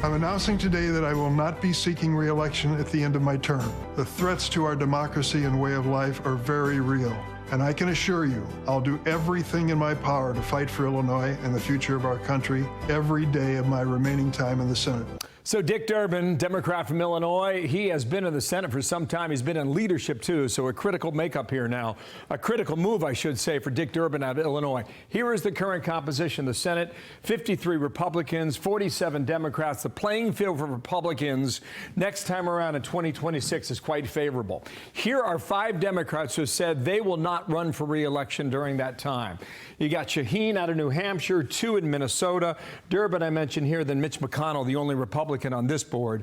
I'm announcing today that I will not be seeking re-election at the end of my term. The threats to our democracy and way of life are very real. And I can assure you, I'll do everything in my power to fight for Illinois and the future of our country every day of my remaining time in the Senate. So Dick Durbin, Democrat from Illinois, he has been in the Senate for some time. He's been in leadership, too, so a critical makeup here now. A critical move, I should say, for Dick Durbin out of Illinois. Here is the current composition of the Senate. 53 Republicans, 47 Democrats. The playing field for Republicans next time around in 2026 is quite favorable. Here are 5 Democrats who said they will not run for re-election during that time. You got Shaheen out of New Hampshire, 2 in Minnesota. Durbin, I mentioned here, then Mitch McConnell, the only Republican on this board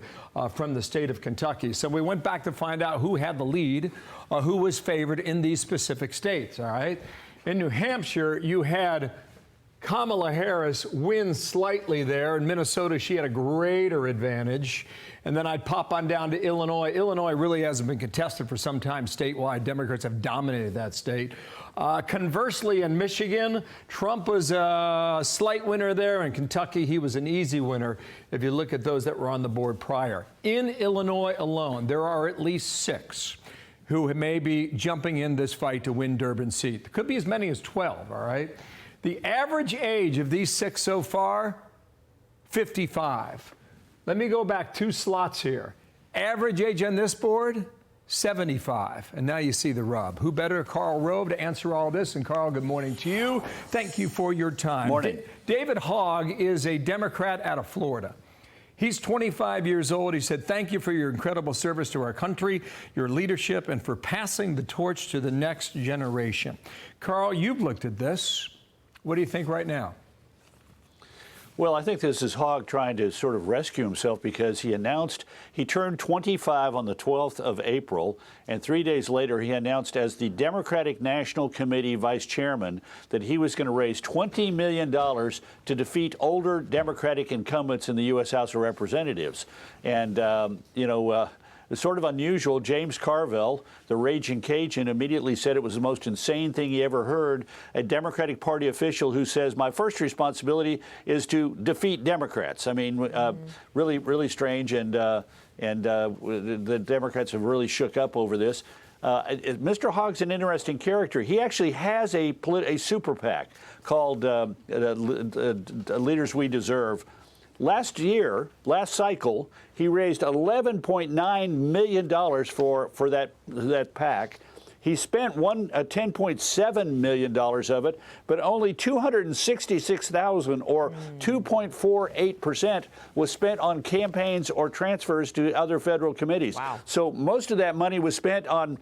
from the state of Kentucky. So we went back to find out who had the lead, who was favored in these specific states, all right? In New Hampshire, you had Kamala Harris win slightly there. In Minnesota, she had a greater advantage. And then I'd pop on down to Illinois. Illinois really hasn't been contested for some time statewide. Democrats have dominated that state. Conversely, in Michigan, Trump was a slight winner there. In Kentucky, he was an easy winner if you look at those that were on the board prior. In Illinois alone, there are at least 6 who may be jumping in this fight to win Durbin's seat. There could be as many as 12, all right? The average age of these 6 so far, 55. Let me go back 2 slots here. Average age on this board, 75. And now you see the rub. Who better, Karl Rove, to answer all this? And Karl, good morning to you. Thank you for your time. Morning. David Hogg is a Democrat out of Florida. He's 25 years old. He said, thank you for your incredible service to our country, your leadership, and for passing the torch to the next generation. Karl, you've looked at this. What do you think right now? Well, I think this is Hogg trying to sort of rescue himself because he announced he turned 25 on the 12th of April, and 3 days later he announced as the Democratic National Committee vice chairman that he was going to raise $20 million to defeat older Democratic incumbents in the U.S. House of Representatives. And, it's sort of unusual. James Carville, the raging Cajun, immediately said it was the most insane thing he ever heard. A Democratic Party official who says, my first responsibility is to defeat Democrats. I mean, really, really strange. And the Democrats have really shook up over this. Mr. Hogg's an interesting character. He actually has a super PAC called Leaders We Deserve. Last cycle, he raised $11.9 million for that PAC. He spent $10.7 million of it, but only $266,000, or 2.48%, was spent on campaigns or transfers to other federal committees. Wow. So most of that money was spent on,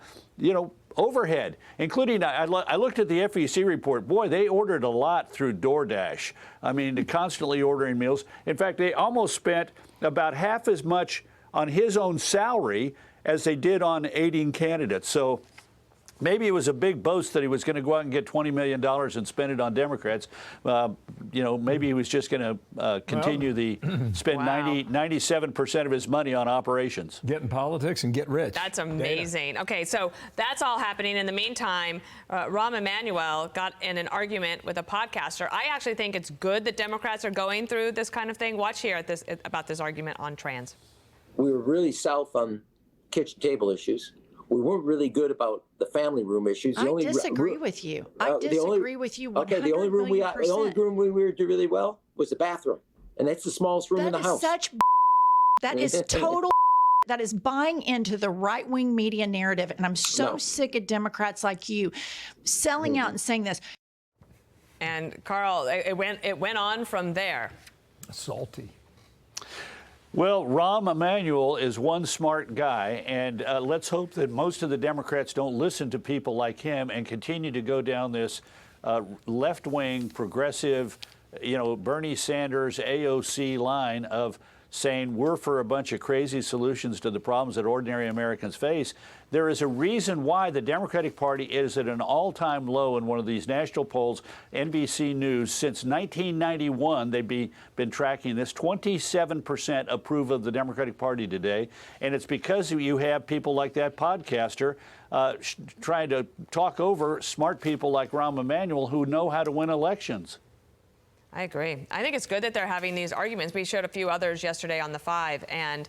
overhead, including, I looked at the FEC report. Boy, they ordered a lot through DoorDash. I mean, constantly ordering meals. In fact, they almost spent about half as much on his own salary as they did on aiding candidates. So maybe it was a big boast that he was going to go out and get $20 million and spend it on Democrats. Maybe he was just going to continue spend 97% of his money on operations. Get in politics and get rich. That's amazing. Data. Okay, so that's all happening. In the meantime, Rahm Emanuel got in an argument with a podcaster. I actually think it's good that Democrats are going through this kind of thing. Watch here about this argument on trans. We were really south on kitchen table issues. We weren't really good about the family room issues. I disagree with you. I disagree with you 100 Okay, the only room we were did really well was the bathroom, and that's the smallest room in the house. That is total. That is buying into the right-wing media narrative, and I'm so sick of Democrats like you selling out and saying this. And Karl, it went on from there. Salty. Well, Rahm Emanuel is one smart guy, and let's hope that most of the Democrats don't listen to people like him and continue to go down this left-wing, progressive, Bernie Sanders, AOC line of saying we're for a bunch of crazy solutions to the problems that ordinary Americans face. There is a reason why the Democratic Party is at an all-time low in one of these national polls, NBC News. Since 1991, they've been tracking this. 27% approve of the Democratic Party today, and it's because you have people like that podcaster trying to talk over smart people like Rahm Emanuel who know how to win elections. I agree. I think it's good that they're having these arguments. We showed a few others yesterday on the 5, and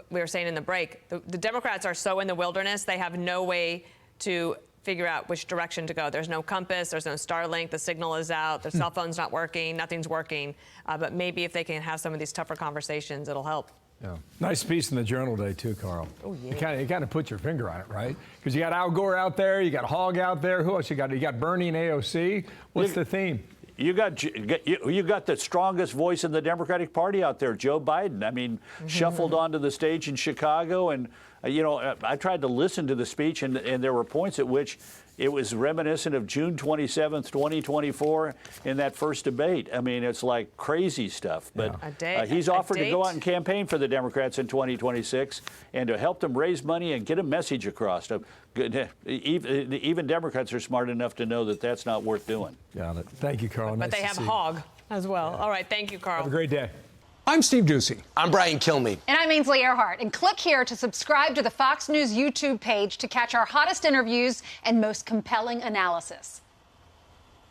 we were saying in the break, the Democrats are so in the wilderness, they have no way to figure out which direction to go. There's no compass, there's no Starlink, the signal is out, their cell phone's not working, nothing's working. But maybe if they can have some of these tougher conversations, it'll help. Yeah. Nice piece in the Journal today, too, Carl. Oh, yeah. You kind of put your finger on it, right? Because you got Al Gore out there, you got Hogg out there. Who else you got? You got Bernie and AOC. What's the theme? You got the strongest voice in the Democratic Party out there, Joe Biden. I mean, shuffled onto the stage in Chicago, and I tried to listen to the speech, and there were points at which it was reminiscent of June 27th, 2024, in that first debate. I mean, it's like crazy stuff. But he's offered to go out and campaign for the Democrats in 2026 and to help them raise money and get a message across. Even Democrats are smart enough to know that that's not worth doing. Got it. Thank you, Carl. But nice they have Hogg as well. Yeah. All right. Thank you, Carl. Have a great day. I'm Steve Ducey. I'm Brian Kilmeade. And I'm Ainsley Earhart. And click here to subscribe to the Fox News YouTube page to catch our hottest interviews and most compelling analysis.